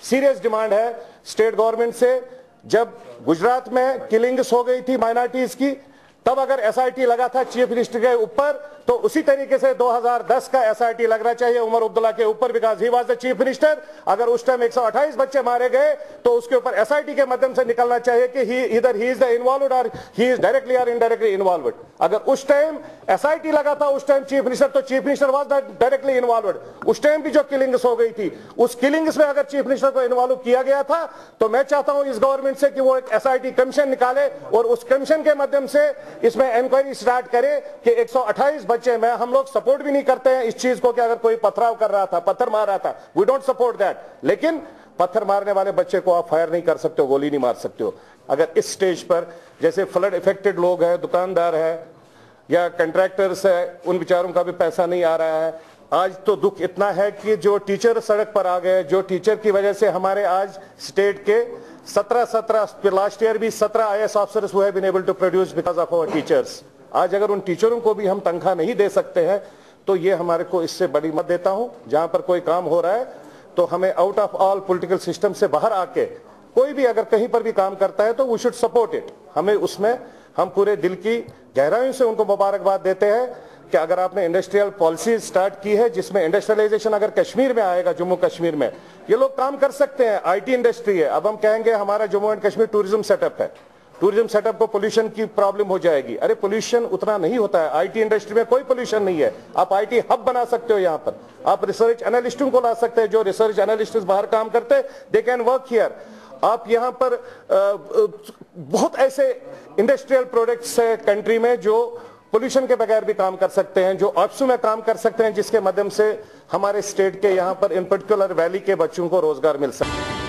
Serious demand है state government से। जब गुजरात में किलिंग्स हो गई थी माइनॉरिटीज की, तब अगर एसआईटी लगा था चीफ मिनिस्टर के ऊपर, तो उसी तरीके से 2010 का एसआईटी लगना चाहिए उमर अब्दुल्ला के ऊपर, because he was the chief minister. अगर उस टाइम 128 बच्चे मारे गए तो उसके ऊपर एसआईटी के माध्यम से निकलना चाहिए कि ही इज द इन्वॉल्वड और ही इज डायरेक्टली और इनडायरेक्टली इन्वॉल्वड। अगर उस टाइम एसआईटी लगा था उस टाइम चीफ मिनिस्टर, तो chief minister was directly involved. उस टाइम भी जो किलिंग्स हो गई थी, उस किलिंग्स में अगर चीफ मिनिस्टर को इन्वॉल्व किया गया था, तो मैं चाहता हूं इस गवर्नमेंट से कि वो एक एसआईटी कमीशन निकाले और उस कमीशन के माध्यम से इसमें इंक्वायरी स्टार्ट करे कि 128 बच्चे में हम लोग सपोर्ट भी नहीं करते हैं इस चीज को कि अगर कोई पथराव कर रहा था, पत्थर मार रहा था, वी डोंट सपोर्ट दैट, लेकिन पत्थर मारने वाले बच्चे को आप फायर नहीं कर सकते हो, गोली नहीं मार सकते हो। अगर इस स्टेज पर जैसे फ्लड इफेक्टेड लोग हैं, दुकानदार है या कंट्रैक्टर्स है, उन बेचारों का भी पैसा नहीं आ रहा है। आज तो दुख इतना है कि जो टीचर सड़क पर आ गए, जो टीचर की वजह से हमारे आज स्टेट के 17 लास्ट ईयर भी 17 IAS officers who have been able to produce because of our teachers. आज अगर उन टीचरों को भी हम तनख्वाह नहीं दे सकते हैं, तो ये हमारे को इससे बड़ी मत देता हूं। जहां पर कोई काम हो रहा है तो हमें out of all political system से बाहर आके कोई भी अगर कहीं पर भी काम करता है तो वी शुड सपोर्ट इट। हमें उसमें हम पूरे दिल की गहराइयों से उनको मुबारकबाद देते हैं कि अगर आपने इंडस्ट्रियल पॉलिसी स्टार्ट की है जिसमें इंडस्ट्रियलाइजेशन अगर कश्मीर में आएगा, जम्मू कश्मीर में ये लोग काम कर सकते हैं, आईटी इंडस्ट्री है। अब हम कहेंगे हमारा Jammu and Kashmir tourism setup है, टूरिज्म सेटअप को पोल्यूशन की प्रॉब्लम हो जाएगी। अरे पोल्यूशन उतना नहीं होता है, आईटी इंडस्ट्री में कोई पोल्यूशन नहीं है। आप आईटी हब बना सकते हो, यहाँ पर आप रिसर्च एनालिस्टों को ला सकते हैं, जो रिसर्च एनालिस्ट बाहर काम करते हैं, दे कैन वर्क हियर। आप यहाँ पर बहुत ऐसे इंडस्ट्रियल प्रोडक्ट्स है कंट्री में जो पोल्यूशन के बगैर भी काम कर सकते हैं, जो ऑप्सू में काम कर सकते हैं, जिसके माध्यम से हमारे स्टेट के यहाँ पर इन पर्टिकुलर वैली के बच्चों को रोजगार मिल सकता है।